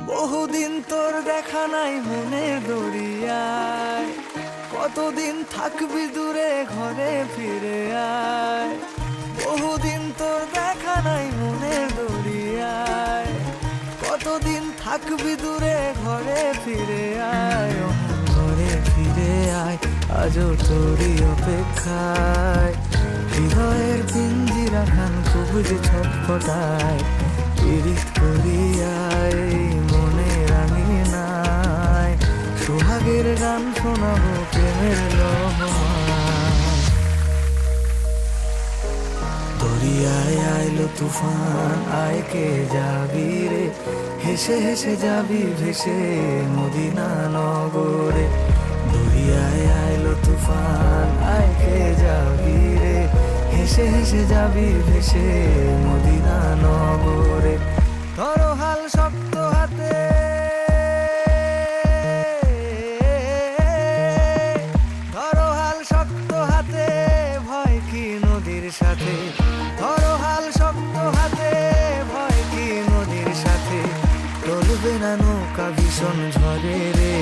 বহুদিন তোর দেখা নাই মনের দরিয়ায়, কতদিন থাকবি দূরে ঘরে ফিরে আয়। বহুদিন তোর দেখা নাই মনের দরিয়ায়, কতদিন থাকবি দূরে ঘরে ফিরে আয়। ঘরে ফিরে আয়, আজও তোরই অপেক্ষায়। হৃদয়ের পিঞ্জিরা খান খুব যে ছটফটায়, পিরিত করিয়ায় মনে রাঙিনায়। সোহাগের গান শোনাবো প্রেমের লহমায়। দরিয়ায় আইলো তুফান, আয় কে যাবি রে, হেসে হেসে যাবি ভেসে মদিনা নগরে। দরিয়ায় আইলো তুফান, আয় কে যাবি রে, হেসে হেসে যাবি ভেসে মদিনা নগরে। ধরো হাল শক্ত হাতে, ধরো হাল শক্ত হাতে, ভয় কি নদীর সাথে। ধরো হাল শক্ত হাতে, ভয় কি নদীর সাথে। চলবে না নৌকা ভীষণ ঝড়ে রে।